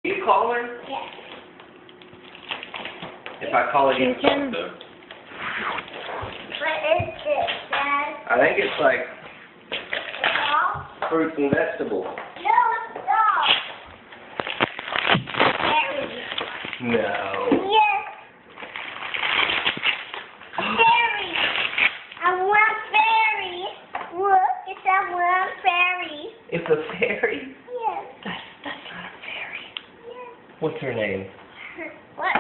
You call her? Yes. If I call her, you She can can- talk to her? What is this, Dad? I think it's like Doll? fruits and vegetables. No, it's doll. Berries. No. Yes. Berries. I want berries. Look, it's a one berry. It's a fairy? Yes. That's not a fairy. Yes. What's her name? What?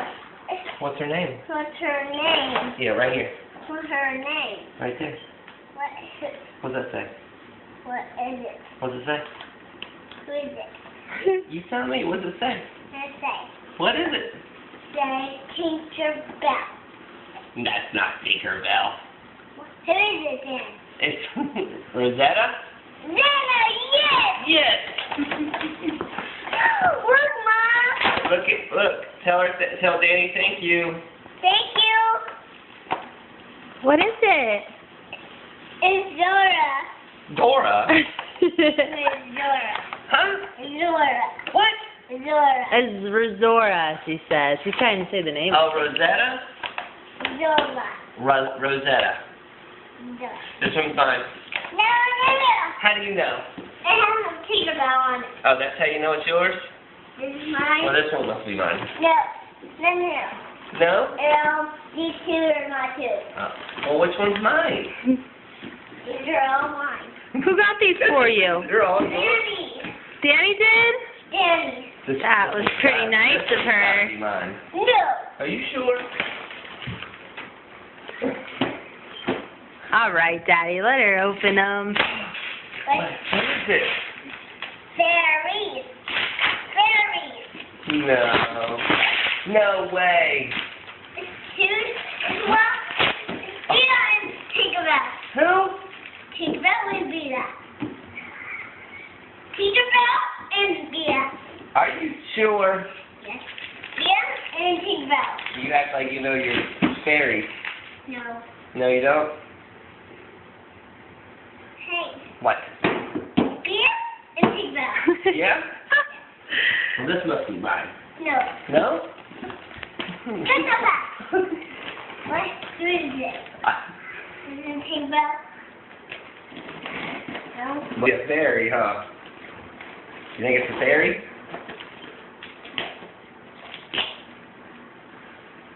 What's her name? What's her name? Yeah, right here. What's her name? Right there. What is it? What's that say? What is it? What's it say? Who is it? You tell me. What's it say? Let's say. What is it? Say Tinkerbell. That's not Tinkerbell. Who is it then? It's Rosetta? Nana, yes! Yes. Look, Mom. Look. Tell Danny thank you. Thank you. What is it? It's Zora. Dora? It's Zora. Huh? Zora. What? Zora. It's Rosora, she says. She's trying to say the name. Oh, Rosetta? Zora. Rosetta. Zora. This one's mine. No. How do you know? It has a Tinkerbell on it. Oh, that's how you know it's yours? This is Well, mine. this one must be mine. No. No? These two are my two. Well, which one's mine? These are all mine. Who got these for you? They're all yours. Danny. Danny did? Danny. That was pretty nice of her. This is mine. No. Are you sure? All right, Daddy, let her open them. What is it? Fairies. Fairies. No. No way. Well, Beta and Tinkerbell. Who? Tinkerbell and Beta. Tinkerbell and Beta. Are you sure? Yes. Beta and Tinkerbell. You act like you know your fairies. No. No, you don't? Hey. What? Beta and Tinkerbell. Yeah? Well, this must be mine. No. No? Tinkerbell. What? Who is it? Is it Tinkerbell? No. Be a fairy, huh? You think it's a fairy? Is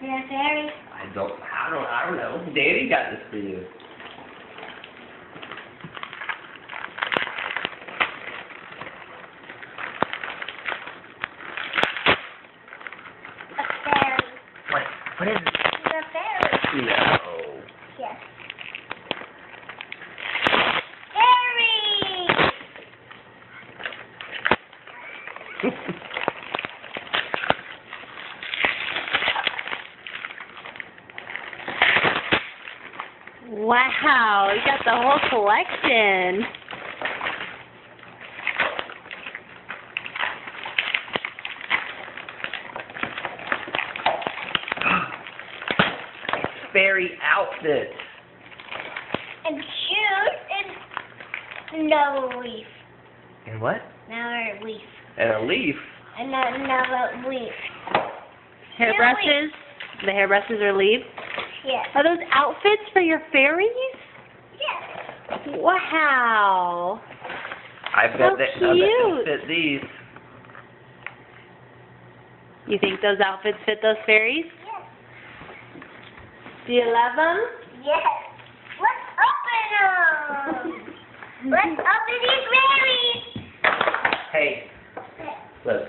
it a fairy? I don't know. Daddy got this for you. A fairy. What is it? It's a fairy. No. Yes. Fairy! Wow, you got the whole collection. Fairy outfit. And shoes and another leaf. And what? Another leaf. And a leaf. Another leaf. Hairbrushes? The hairbrushes are leaves? Yes. Are those outfits for your fairies? Yes. Wow. I bet How they cute. fit these. You think those outfits fit those fairies? Yes. Do you love them? Yes. Let's open them. Let's open these berries. Hey, look.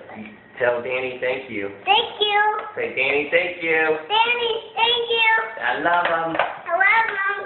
Tell Danny thank you. Thank you. Say, Danny, thank you. Danny, thank you. I love him. I love them.